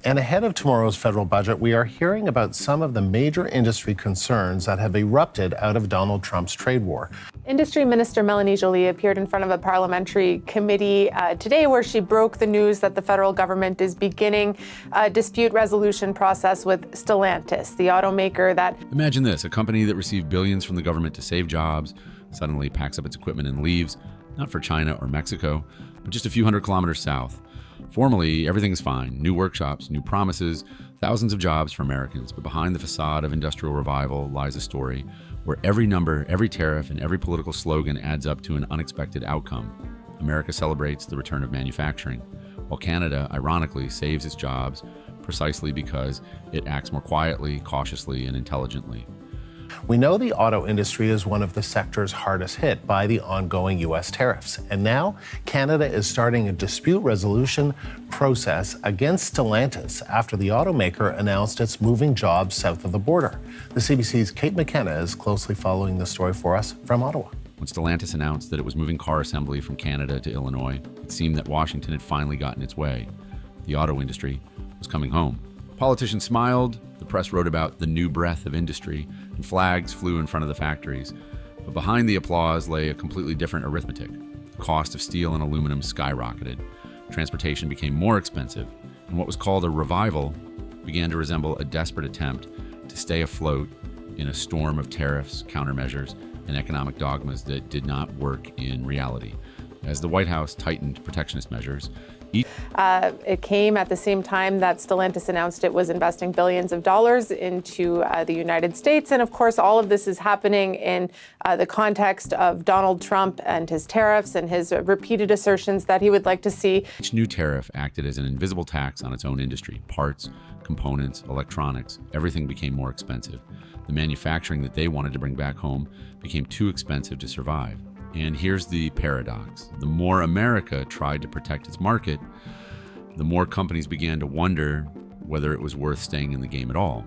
And ahead of tomorrow's federal budget, we are hearing about some of the major industry concerns that have erupted out of Donald Trump's trade war. Industry Minister Melanie Joly appeared in front of a parliamentary committee today where she broke the news that the federal government is beginning a dispute resolution process with Stellantis, the automaker that... Imagine this, a company that received billions from the government to save jobs suddenly packs up its equipment and leaves, not for China or Mexico, but just a few hundred kilometers south. Formally, everything is fine. New workshops, new promises, thousands of jobs for Americans. But behind the facade of industrial revival lies a story where every number, every tariff, and every political slogan adds up to an unexpected outcome. America celebrates the return of manufacturing, while Canada, ironically, saves its jobs precisely because it acts more quietly, cautiously, and intelligently. We know the auto industry is one of the sectors hardest hit by the ongoing U.S. tariffs. And now Canada is starting a dispute resolution process against Stellantis after the automaker announced it's moving jobs south of the border. The CBC's Kate McKenna is closely following the story for us from Ottawa. When Stellantis announced that it was moving car assembly from Canada to Illinois, it seemed that Washington had finally gotten its way. The auto industry was coming home. Politicians smiled, the press wrote about the new breath of industry, and flags flew in front of the factories. But behind the applause lay a completely different arithmetic. The cost of steel and aluminum skyrocketed. Transportation became more expensive, and what was called a revival began to resemble a desperate attempt to stay afloat in a storm of tariffs, countermeasures, and economic dogmas that did not work in reality. As the White House tightened protectionist measures, it came at the same time that Stellantis announced it was investing billions of dollars into the United States. And of course, all of this is happening in the context of Donald Trump and his tariffs and his repeated assertions that he would like to see. Each new tariff acted as an invisible tax on its own industry. Parts, components, electronics, everything became more expensive. The manufacturing that they wanted to bring back home became too expensive to survive. And here's the paradox. The more America tried to protect its market, the more companies began to wonder whether it was worth staying in the game at all.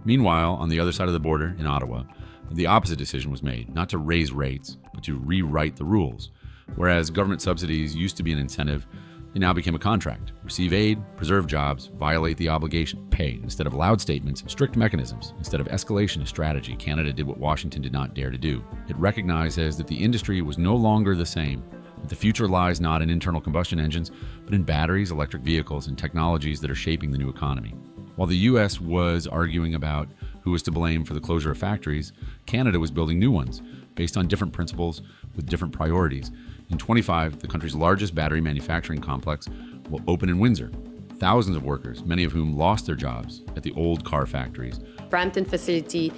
Meanwhile, on the other side of the border in Ottawa, the opposite decision was made, not to raise rates, but to rewrite the rules. Whereas government subsidies used to be an incentive, they now became a contract. Receive aid, preserve jobs, violate the obligation, pay. Instead of loud statements, strict mechanisms. Instead of escalation, a strategy. Canada did what Washington did not dare to do. It recognizes that the industry was no longer the same, that the future lies not in internal combustion engines, but in batteries, electric vehicles, and technologies that are shaping the new economy. While the U.S. was arguing about who was to blame for the closure of factories, Canada was building new ones, based on different principles with different priorities. In 25, the country's largest battery manufacturing complex will open in Windsor. Thousands of workers, many of whom lost their jobs at the old car factories. Brampton facility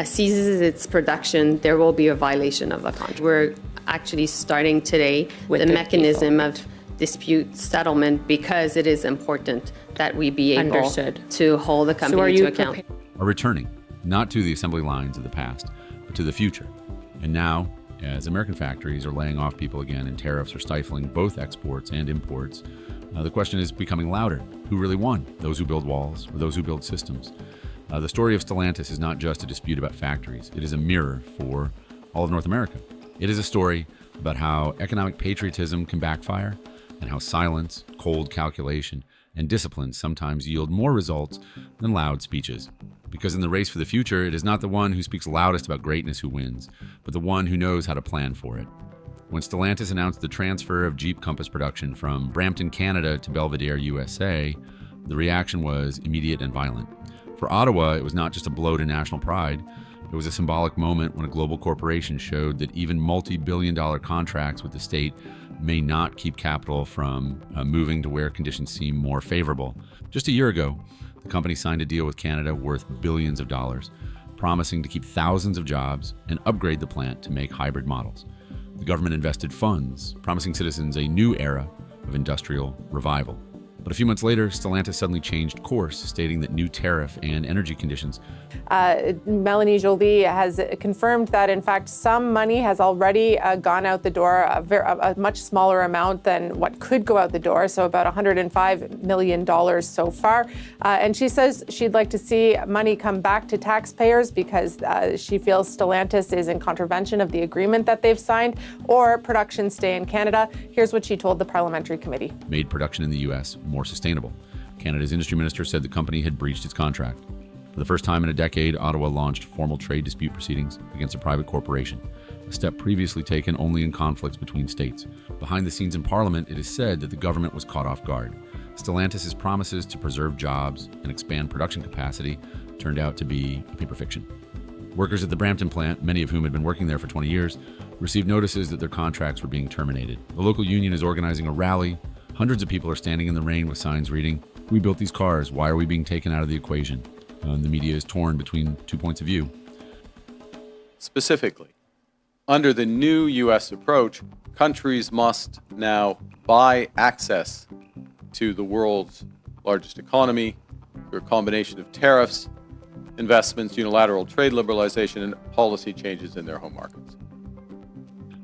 ceases its production, there will be a violation of the contract. We're actually starting today with the mechanism of dispute settlement because it is important that we be able to hold the company to account. Are returning, not to the assembly lines of the past, but to the future. And now, as American factories are laying off people again and tariffs are stifling both exports and imports, the question is becoming louder. Who really won? Those who build walls or those who build systems? The story of Stellantis is not just a dispute about factories. It is a mirror for all of North America. It is a story about how economic patriotism can backfire and how silence, cold calculation, and discipline sometimes yield more results than loud speeches. Because in the race for the future, it is not the one who speaks loudest about greatness who wins, but the one who knows how to plan for it. When Stellantis announced the transfer of Jeep Compass production from Brampton, Canada to Belvedere, USA, the reaction was immediate and violent. For Ottawa, it was not just a blow to national pride. It was a symbolic moment when a global corporation showed that even multi-billion-dollar contracts with the state may not keep capital from moving to where conditions seem more favorable. Just a year ago, the company signed a deal with Canada worth billions of dollars, promising to keep thousands of jobs and upgrade the plant to make hybrid models. The government invested funds, promising citizens a new era of industrial revival. But a few months later, Stellantis suddenly changed course, stating that new tariff and energy conditions. Melanie Joly has confirmed that, in fact, some money has already gone out the door, a much smaller amount than what could go out the door, so about $105 million so far. And she says she'd like to see money come back to taxpayers because she feels Stellantis is in contravention of the agreement that they've signed, or production stay in Canada. Here's what she told the parliamentary committee. Made production in the U.S. more sustainable. Canada's industry minister said the company had breached its contract. For the first time in a decade, Ottawa launched formal trade dispute proceedings against a private corporation, a step previously taken only in conflicts between states. Behind the scenes in Parliament, it is said that the government was caught off guard. Stellantis' promises to preserve jobs and expand production capacity turned out to be a paper fiction. Workers at the Brampton plant, many of whom had been working there for 20 years, received notices that their contracts were being terminated. The local union is organizing a rally. Hundreds of people are standing in the rain with signs reading, "We built these cars. Why are we being taken out of the equation?" The media is torn between two points of view. Specifically, under the new U.S. approach, countries must now buy access to the world's largest economy through a combination of tariffs, investments, unilateral trade liberalization, and policy changes in their home markets.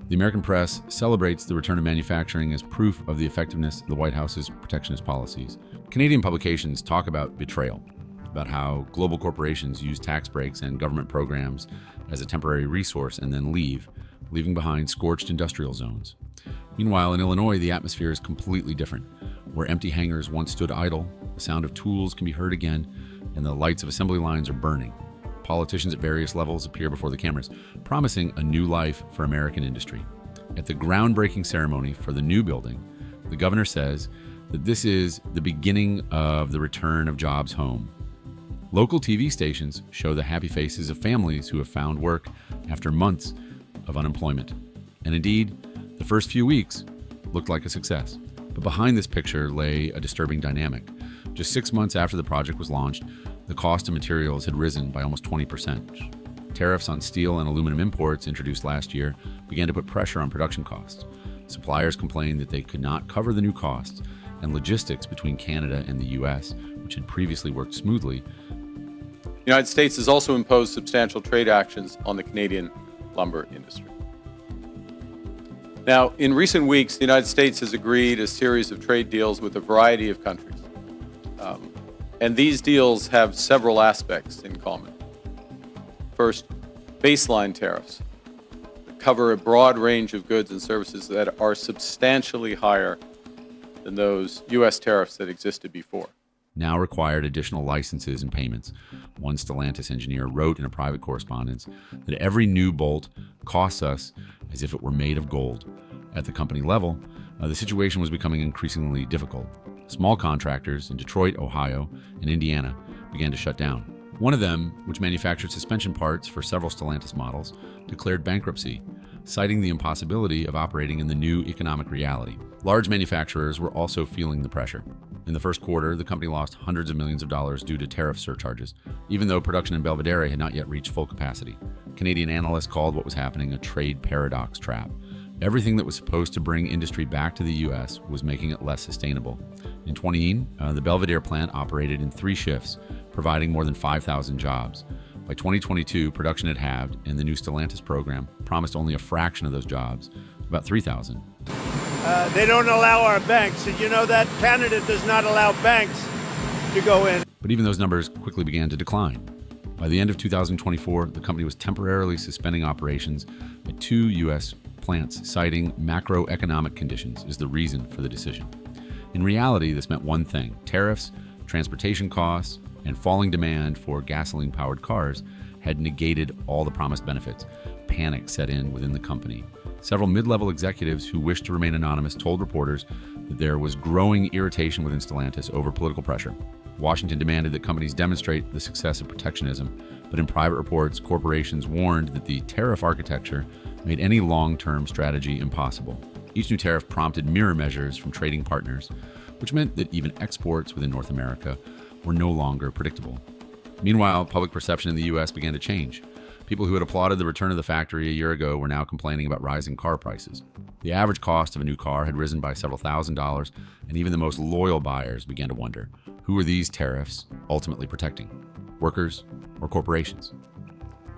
The American press celebrates the return of manufacturing as proof of the effectiveness of the White House's protectionist policies. Canadian publications talk about betrayal, about how global corporations use tax breaks and government programs as a temporary resource and then leaving behind scorched industrial zones. Meanwhile, in Illinois, the atmosphere is completely different. Where empty hangars once stood idle, the sound of tools can be heard again, and the lights of assembly lines are burning. Politicians at various levels appear before the cameras, promising a new life for American industry. At the groundbreaking ceremony for the new building, the governor says that this is the beginning of the return of jobs home. Local TV stations show the happy faces of families who have found work after months of unemployment. And indeed, the first few weeks looked like a success. But behind this picture lay a disturbing dynamic. Just 6 months after the project was launched, the cost of materials had risen by almost 20%. Tariffs on steel and aluminum imports introduced last year began to put pressure on production costs. Suppliers complained that they could not cover the new costs, and logistics between Canada and the U.S., which had previously worked smoothly. The United States has also imposed substantial trade actions on the Canadian lumber industry. Now, in recent weeks, the United States has agreed a series of trade deals with a variety of countries. And these deals have several aspects in common. First, baseline tariffs that cover a broad range of goods and services that are substantially higher than those U.S. tariffs that existed before. Now required additional licenses and payments. One Stellantis engineer wrote in a private correspondence that every new bolt costs us as if it were made of gold. At the company level, the situation was becoming increasingly difficult. Small contractors in Detroit, Ohio, and Indiana began to shut down. One of them, which manufactured suspension parts for several Stellantis models, declared bankruptcy, citing the impossibility of operating in the new economic reality. Large manufacturers were also feeling the pressure. In the first quarter, the company lost hundreds of millions of dollars due to tariff surcharges, even though production in Belvedere had not yet reached full capacity. Canadian analysts called what was happening a trade paradox trap. Everything that was supposed to bring industry back to the U.S. was making it less sustainable. In 2018, the Belvedere plant operated in 3 shifts, providing more than 5,000 jobs. By 2022, production had halved, and the new Stellantis program promised only a fraction of those jobs, about 3,000. They don't allow our banks. Did you know that? Canada does not allow banks to go in. But even those numbers quickly began to decline. By the end of 2024, the company was temporarily suspending operations at 2 U.S. plants, citing macroeconomic conditions as the reason for the decision. In reality, this meant one thing: tariffs, transportation costs, and falling demand for gasoline-powered cars had negated all the promised benefits. Panic set in within the company. Several mid-level executives who wished to remain anonymous told reporters that there was growing irritation within Stellantis over political pressure. Washington demanded that companies demonstrate the success of protectionism, but in private reports, corporations warned that the tariff architecture made any long-term strategy impossible. Each new tariff prompted mirror measures from trading partners, which meant that even exports within North America were no longer predictable. Meanwhile, public perception in the U.S. began to change. People who had applauded the return of the factory a year ago were now complaining about rising car prices. The average cost of a new car had risen by several $1,000s, and even the most loyal buyers began to wonder, who are these tariffs ultimately protecting? Workers or corporations?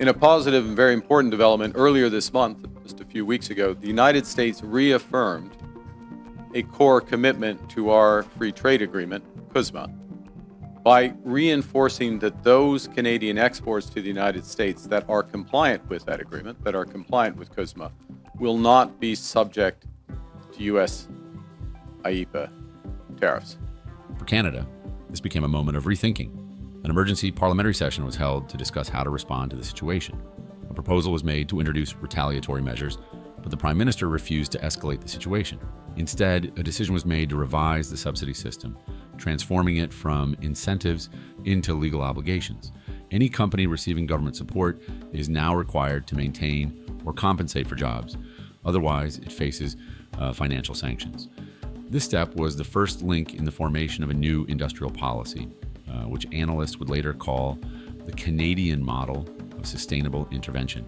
In a positive and very important development earlier this month, just a few weeks ago, the United States reaffirmed a core commitment to our free trade agreement, CUSMA, by reinforcing that those Canadian exports to the United States that are compliant with that agreement, that are compliant with CUSMA, will not be subject to U.S. IEEPA tariffs. For Canada, This became a moment of rethinking. An emergency parliamentary session was held to discuss how to respond to the situation. A proposal was made to introduce retaliatory measures, but the Prime Minister refused to escalate the situation. Instead, a decision was made to revise the subsidy system, transforming it from incentives into legal obligations. Any company receiving government support is now required to maintain or compensate for jobs. Otherwise, it faces financial sanctions. This step was the first link in the formation of a new industrial policy, which analysts would later call the Canadian model of sustainable intervention.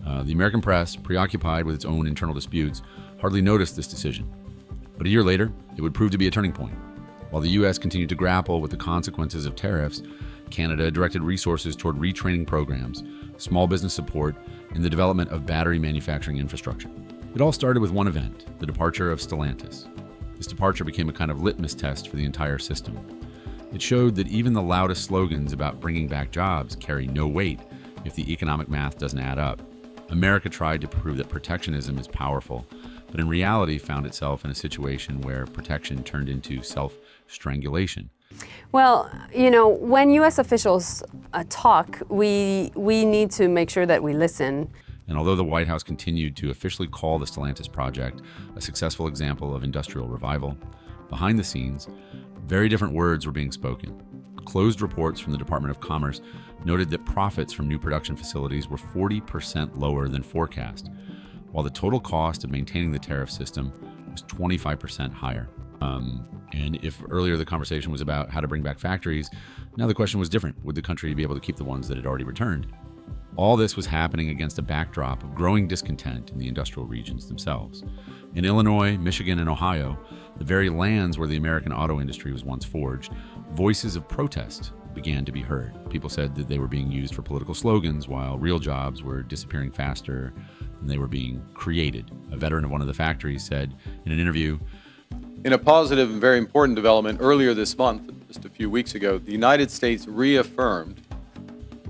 The American press, preoccupied with its own internal disputes, hardly noticed this decision. But a year later, it would prove to be a turning point. While the U.S. continued to grapple with the consequences of tariffs, Canada directed resources toward retraining programs, small business support, and the development of battery manufacturing infrastructure. It all started with one event, the departure of Stellantis. This departure became a kind of litmus test for the entire system. It showed that even the loudest slogans about bringing back jobs carry no weight if the economic math doesn't add up. America tried to prove that protectionism is powerful, but in reality found itself in a situation where protection turned into self-strangulation. Well, when U.S. officials talk, we need to make sure that we listen. And although the White House continued to officially call the Stellantis project a successful example of industrial revival, behind the scenes, very different words were being spoken. Closed reports from the Department of Commerce noted that profits from new production facilities were 40% lower than forecast, while the total cost of maintaining the tariff system was 25% higher. And if earlier the conversation was about how to bring back factories, now the question was different. Would the country be able to keep the ones that had already returned? All this was happening against a backdrop of growing discontent in the industrial regions themselves. In Illinois, Michigan, and Ohio, the very lands where the American auto industry was once forged, voices of protest began to be heard. People said that they were being used for political slogans while real jobs were disappearing faster than they were being created. A veteran of one of the factories said in an interview, "In a positive and very important development earlier this month, just a few weeks ago, the United States reaffirmed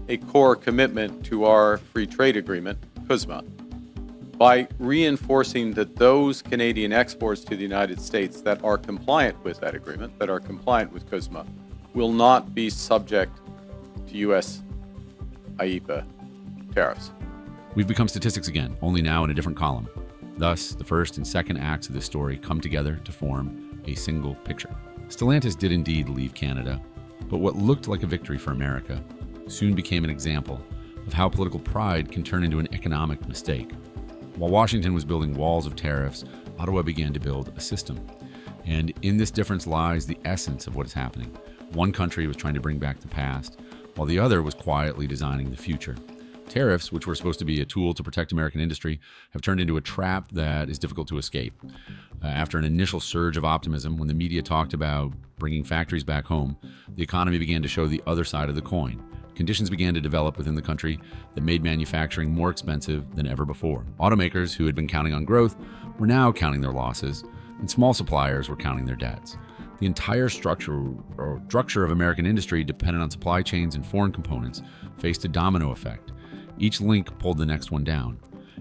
a core commitment to our free trade agreement, CUSMA, by reinforcing that those Canadian exports to the United States that are compliant with that agreement, that are compliant with CUSMA, will not be subject to U.S. IEEPA tariffs." We've become statistics again, only now in a different column. Thus, the first and second acts of this story come together to form a single picture. Stellantis did indeed leave Canada, but what looked like a victory for America soon became an example of how political pride can turn into an economic mistake. While Washington was building walls of tariffs, Ottawa began to build a system. And in this difference lies the essence of what is happening. One country was trying to bring back the past, while the other was quietly designing the future. Tariffs, which were supposed to be a tool to protect American industry, have turned into a trap that is difficult to escape. After an initial surge of optimism, when the media talked about bringing factories back home, the economy began to show the other side of the coin. Conditions began to develop within the country that made manufacturing more expensive than ever before. Automakers who had been counting on growth were now counting their losses, and small suppliers were counting their debts. The entire structure of American industry, dependent on supply chains and foreign components, faced a domino effect. Each link pulled the next one down.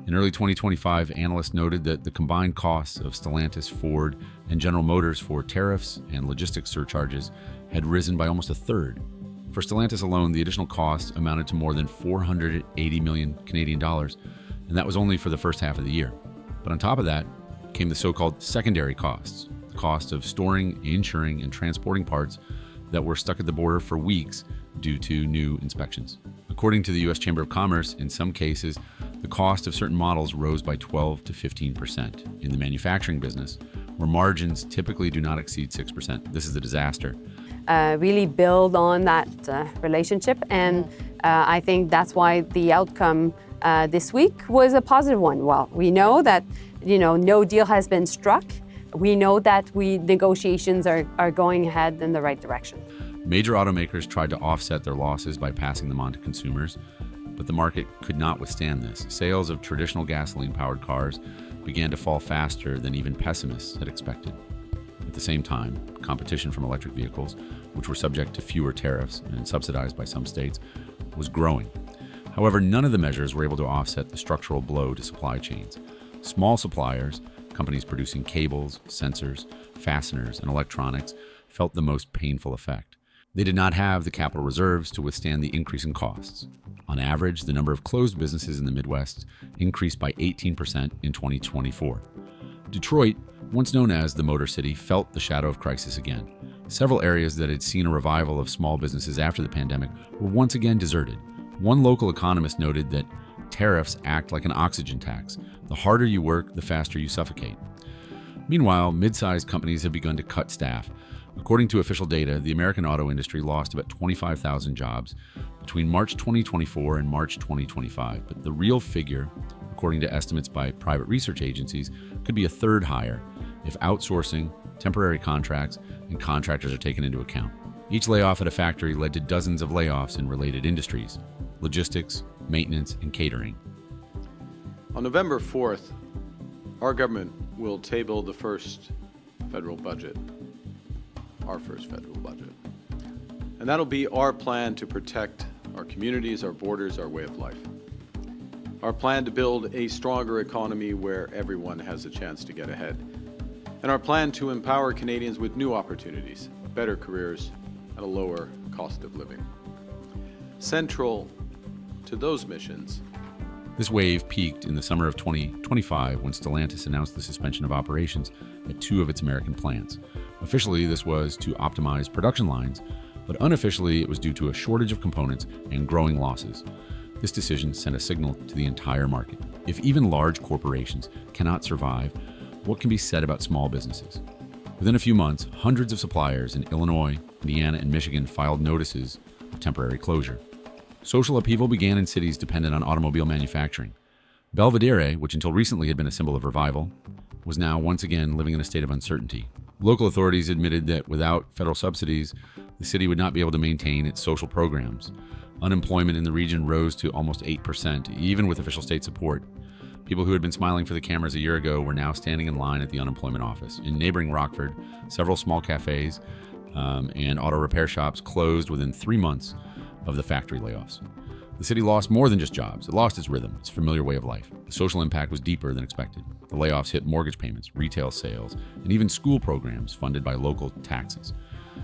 In early 2025, analysts noted that the combined costs of Stellantis, Ford, and General Motors for tariffs and logistics surcharges had risen by almost a third. For Stellantis alone, the additional costs amounted to more than 480 million Canadian dollars, and that was only for the first half of the year. But on top of that came the so-called secondary costs, the cost of storing, insuring, and transporting parts that were stuck at the border for weeks due to new inspections. According to the U.S. Chamber of Commerce, in some cases, the cost of certain models rose by 12 to 15%. In the manufacturing business, where margins typically do not exceed 6%, this is a disaster. Really build on that relationship, and I think that's why the outcome this week was a positive one. Well, we know that no deal has been struck. We know that negotiations are going ahead in the right direction. Major automakers tried to offset their losses by passing them on to consumers, but the market could not withstand this. Sales of traditional gasoline-powered cars began to fall faster than even pessimists had expected. At the same time, competition from electric vehicles, which were subject to fewer tariffs and subsidized by some states, was growing. However, none of the measures were able to offset the structural blow to supply chains. Small suppliers, companies producing cables, sensors, fasteners, and electronics, felt the most painful effect. They did not have the capital reserves to withstand the increase in costs. On average, the number of closed businesses in the Midwest increased by 18% in 2024. Detroit, once known as the Motor City, felt the shadow of crisis again. Several areas that had seen a revival of small businesses after the pandemic were once again deserted. One local economist noted that tariffs act like an oxygen tax. The harder you work, the faster you suffocate. Meanwhile, mid-sized companies have begun to cut staff. According to official data, the American auto industry lost about 25,000 jobs between March 2024 and March 2025. But the real figure, according to estimates by private research agencies, could be a third higher if outsourcing, temporary contracts, and contractors are taken into account. Each layoff at a factory led to dozens of layoffs in related industries: logistics, maintenance, and catering. On November 4th, our government will table the first federal budget, our first federal budget. And that'll be our plan to protect our communities, our borders, our way of life. Our plan to build a stronger economy where everyone has a chance to get ahead. And our plan to empower Canadians with new opportunities, better careers, and a lower cost of living. Central to those missions. This wave peaked in the summer of 2025 when Stellantis announced the suspension of operations at 2 of its American plants. Officially, this was to optimize production lines, but unofficially, it was due to a shortage of components and growing losses. This decision sent a signal to the entire market. If even large corporations cannot survive, what can be said about small businesses? Within a few months, hundreds of suppliers in Illinois, Indiana, and Michigan filed notices of temporary closure. Social upheaval began in cities dependent on automobile manufacturing. Belvedere, which until recently had been a symbol of revival, was now once again living in a state of uncertainty. Local authorities admitted that without federal subsidies, the city would not be able to maintain its social programs. Unemployment in the region rose to almost 8%, even with official state support. People who had been smiling for the cameras a year ago were now standing in line at the unemployment office. In neighboring Rockford, several small cafes and auto repair shops closed within 3 months of the factory layoffs. The city lost more than just jobs. It lost its rhythm, its familiar way of life. The social impact was deeper than expected. The layoffs hit mortgage payments, retail sales, and even school programs funded by local taxes.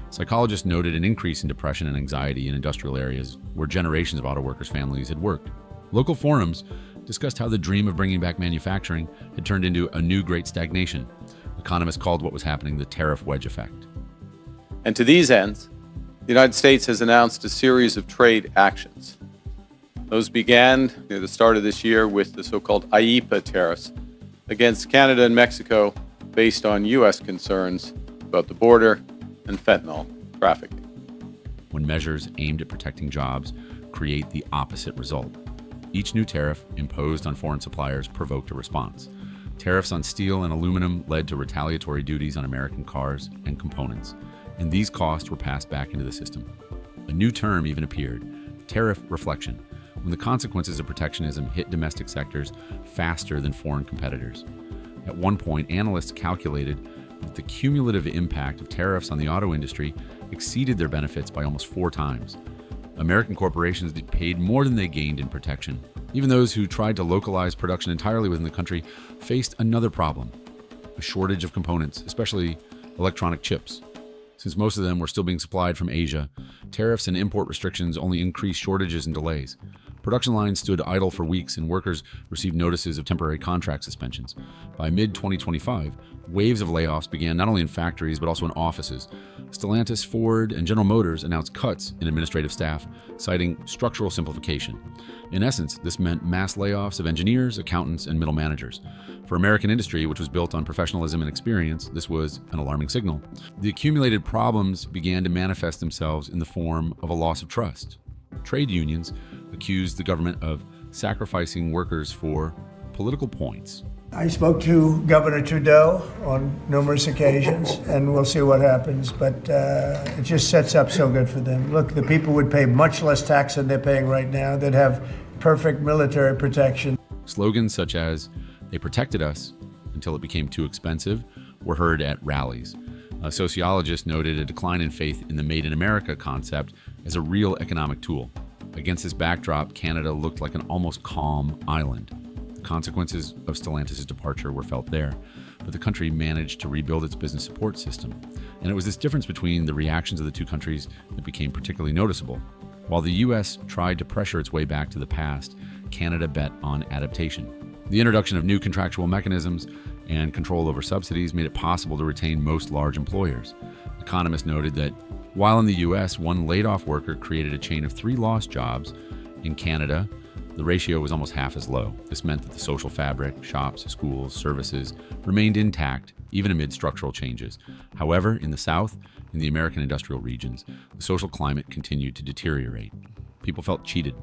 Psychologists noted an increase in depression and anxiety in industrial areas where generations of auto workers' families had worked. Local forums discussed how the dream of bringing back manufacturing had turned into a new great stagnation. Economists called what was happening the tariff wedge effect. And to these ends, the United States has announced a series of trade actions. Those began near the start of this year with the so-called IEEPA tariffs against Canada and Mexico based on U.S. concerns about the border and fentanyl trafficking. When measures aimed at protecting jobs create the opposite result. Each new tariff imposed on foreign suppliers provoked a response. Tariffs on steel and aluminum led to retaliatory duties on American cars and components, and these costs were passed back into the system. A new term even appeared, tariff reflection, when the consequences of protectionism hit domestic sectors faster than foreign competitors. At one point, analysts calculated that the cumulative impact of tariffs on the auto industry exceeded their benefits by almost 4 times. American corporations paid more than they gained in protection. Even those who tried to localize production entirely within the country faced another problem, a shortage of components, especially electronic chips. Since most of them were still being supplied from Asia, tariffs and import restrictions only increased shortages and delays. Production lines stood idle for weeks and workers received notices of temporary contract suspensions. By mid-2025, waves of layoffs began not only in factories but also in offices. Stellantis, Ford, and General Motors announced cuts in administrative staff, citing structural simplification. In essence, this meant mass layoffs of engineers, accountants, and middle managers. For American industry, which was built on professionalism and experience, this was an alarming signal. The accumulated problems began to manifest themselves in the form of a loss of trust. Trade unions accused the government of sacrificing workers for political points. I spoke to Governor Trudeau on numerous occasions, and we'll see what happens, but it just sets up so good for them. Look, the people would pay much less tax than they're paying right now. They'd have perfect military protection. Slogans such as, "They protected us until it became too expensive," were heard at rallies. A sociologist noted a decline in faith in the Made in America concept as a real economic tool. Against this backdrop, Canada looked like an almost calm island. The consequences of Stellantis' departure were felt there. but the country managed to rebuild its business support system. And it was this difference between the reactions of the two countries that became particularly noticeable. While the U.S. tried to pressure its way back to the past, Canada bet on adaptation. The introduction of new contractual mechanisms and control over subsidies made it possible to retain most large employers. Economists noted that while in the U.S., one laid-off worker created a chain of 3 lost jobs, in Canada, the ratio was almost half as low. This meant that the social fabric, shops, schools, services remained intact, even amid structural changes. However, in the South, in the American industrial regions, the social climate continued to deteriorate. People felt cheated.